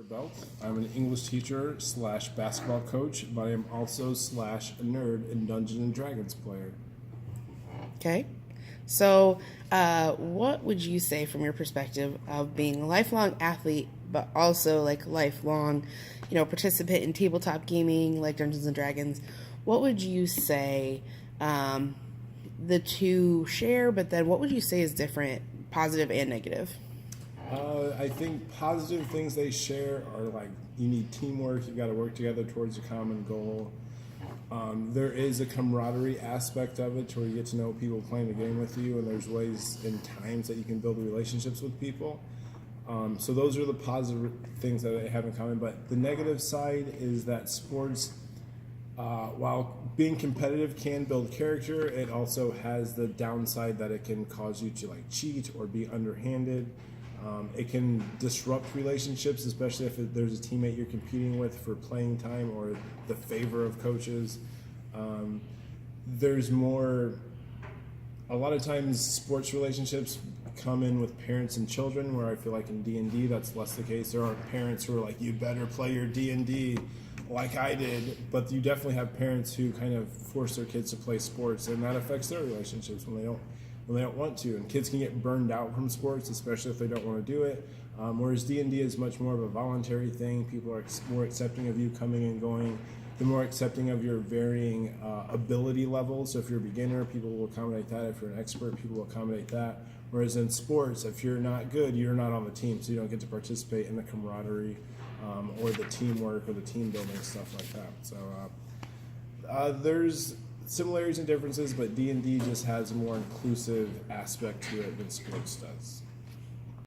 Belt. I'm an English teacher slash basketball coach, but I am also slash a nerd and Dungeons and Dragons player. Okay. So, what would you say from your perspective of being a lifelong athlete, but also like lifelong, participant in tabletop gaming like Dungeons and Dragons? What would you say the two share, but then what would you say is different, positive and negative? I think positive things they share are like you need teamwork, you got to work together towards a common goal. There is a camaraderie aspect of it to where you get to know people playing the game with you, and there's ways and times that you can build relationships with people. So those are the positive things that they have in common. But the negative side is that sports, while being competitive can build character, it also has the downside that it can cause you to like cheat or be underhanded. It can disrupt relationships, especially if there's a teammate you're competing with for playing time or the favor of coaches. There's more. A lot of times, sports relationships come in with parents and children, where I feel like in D&D that's less the case. There aren't parents who are like, "You better play your D&D like I did," but you definitely have parents who kind of force their kids to play sports, and that affects their relationships when they don't want to. And kids can get burned out from sports, especially if they don't want to do it. Whereas D&D is much more of a voluntary thing. People are more accepting of you coming and going. They're more accepting of your varying ability levels. So if you're a beginner, people will accommodate that. If you're an expert, people will accommodate that. Whereas in sports, if you're not good, you're not on the team, so you don't get to participate in the camaraderie or the teamwork or the team building, stuff like that. So there's similarities and differences, but D&D just has a more inclusive aspect to it than sports does.